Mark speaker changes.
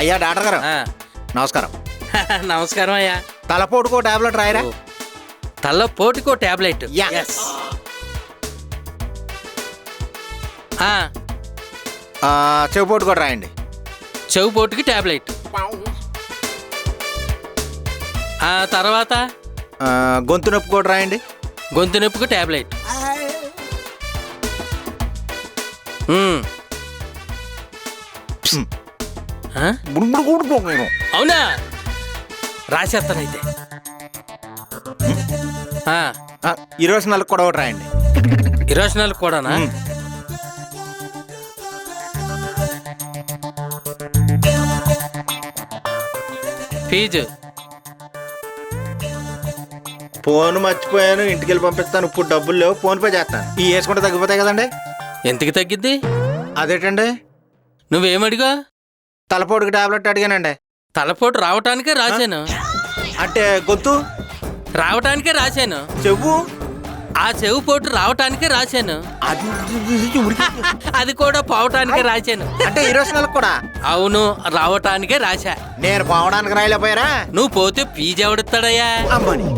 Speaker 1: అయ్యా డాక్టర్ గారు నమస్కారం.
Speaker 2: నమస్కారం అయ్యా.
Speaker 1: తలపోటుకో టాబ్లెట్ రాయరా.
Speaker 2: తలపోటుకో టాబ్లెట్.
Speaker 1: చెవిపోటు కూడా రాయండి.
Speaker 2: చెవిపోటుకి టాబ్లెట్. తర్వాత
Speaker 1: గొంతు నొప్పి కూడా రాయండి.
Speaker 2: గొంతు నొప్పికి టాబ్లెట్. అవునా, రాసేస్తానైతే.
Speaker 1: ఈరోజు నెలకు కూడా ఒకటి రాయండి.
Speaker 2: 20 నెలలకు కూడానా? ఫీజు
Speaker 1: ఫోన్ మర్చిపోయాను, ఇంటికి వెళ్ళి పంపిస్తాను. ఇప్పుడు డబ్బులు లేవు, ఫోన్ పే చేస్తాను. ఈ వేసుకుంటే తగ్గిపోతాయి కదండి.
Speaker 2: ఎంతకి తగ్గిద్ది?
Speaker 1: అదేటండి,
Speaker 2: నువ్వేమడిగా?
Speaker 1: తలపోటుకి టాబ్లెట్ అడిగానండి.
Speaker 2: తలపోటు రావటానికే రాశాను.
Speaker 1: అంటే గొంతు
Speaker 2: రావటానికే రాశాను.
Speaker 1: చెవు
Speaker 2: ఆ చెవు పోటు రావటానికే రాశాను. అది కూడా పోవటానికే రాశాను.
Speaker 1: అంటే 20 నెలలకు కూడా?
Speaker 2: అవును, రావటానికే రాశా.
Speaker 1: నేను పోవడానికి రాయలేకపోయారా?
Speaker 2: నువ్వు పోతే ఫీజు ఎవడిస్తాడయ్యా?
Speaker 1: అమ్మని